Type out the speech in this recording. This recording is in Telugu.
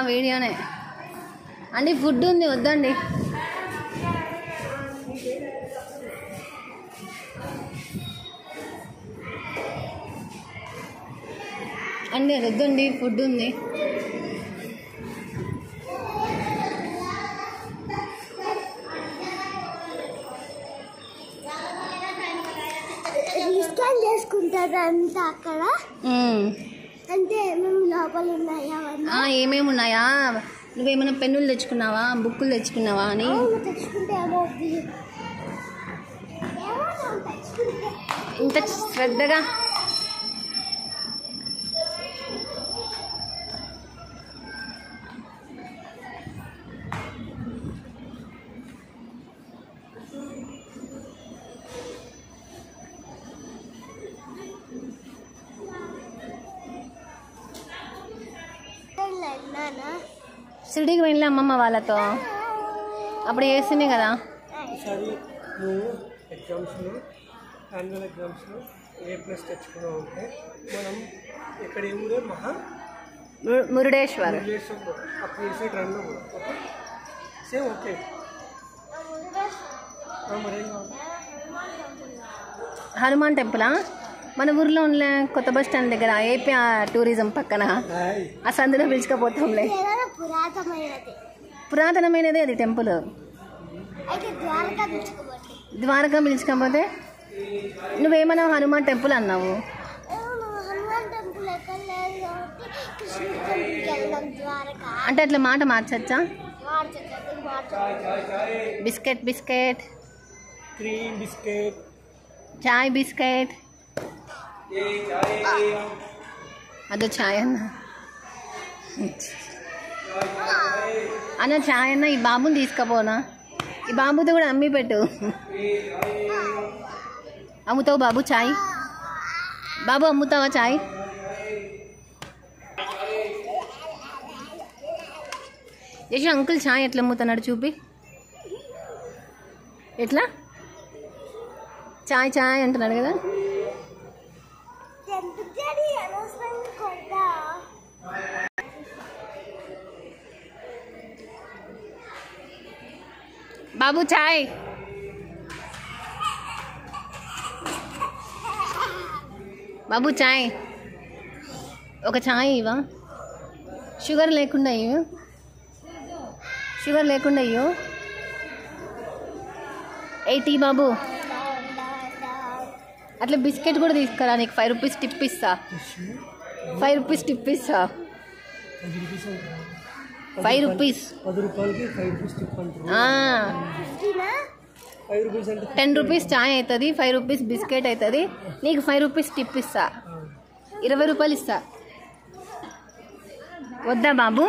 వీడియోనే అండి. ఫుడ్ ఉంది, వద్దండి. అండి అది వద్దండి, ఫుడ్ ఉంది. చేసుకుంటారంతా అక్కడ. అంటే లోపల ఉన్నాయా? ఏమేమి ఉన్నాయా? నువ్వేమైనా పెన్నులు తెచ్చుకున్నావా, బుక్కులు తెచ్చుకున్నావా అని. ఇంత శ్రద్ధగా షిరిడీకి వెళ్ళి అమ్మమ్మ వాళ్ళతో అప్పుడు వేసింది కదా. ఎగ్జామ్స్లో యాన్యువల్ ఎగ్జామ్స్లో A+ తెచ్చుకున్నాం అంటే మనం ఇక్కడ ఏ ఊరే మురుడేశ్వర్ అప్పుడు వేసే రన్లో కూడా ఓకే సేమ్ ఓకే. హనుమాన్ టెంపులా? మన ఊర్లో ఉన్న కొత్త బస్ స్టాండ్ దగ్గర ఏపీ టూరిజం పక్కన ఆ సందులో పిలుచుకపోతాంలే. పురాతనమైనది అది టెంపుల్. ద్వారకా పిలుచుకపోతే నువ్వేమన్నా హనుమాన్ టెంపుల్ అన్నావు. అంటే అట్లా మాట మార్చచ్చా? బిస్కెట్ బిస్కెట్, క్రీమ్ బిస్కెట్, చాయ్ బిస్కెట్. అదో చాయ్ అన్న చాయ్ అన్న. ఈ బాబుని తీసుకపోనా? ఈ బాబుతో కూడా అమ్మి పెట్టు. అమ్ముతావు బాబు చాయ్? బాబు అమ్ముతావా చాయ్? యశు అంకుల్ చాయ్ ఎట్లా అమ్ముతున్నాడు చూపి. ఎట్లా చాయ్ చాయ్ అంటున్నాడు కదా. బాబు చాయ్. బాబు చాయ్, ఒక చాయ్ ఇవా? షుగర్ లేకుండా ఇవ్వు, షుగర్ లేకుండా ఇవ్వు. 80 బాబు. అట్లా బిస్కెట్ కూడా తీసుకురా, నీకు 5 రూపీస్ టిప్ ఇస్తా. 5 రూపీస్ టిప్ ఇస్తా. 5 రూపీస్. 10 రూపాయలకి 5 రూపీస్ టిప్ అంటారు. 10 రూపీస్ చాయ్ అవుతుంది, 5 రూపీస్ బిస్కెట్ అవుతుంది. నీకు 5 రూపీస్ టిప్ ఇస్తా. 20 రూపాయలు ఇస్తా. వద్దా బాబు?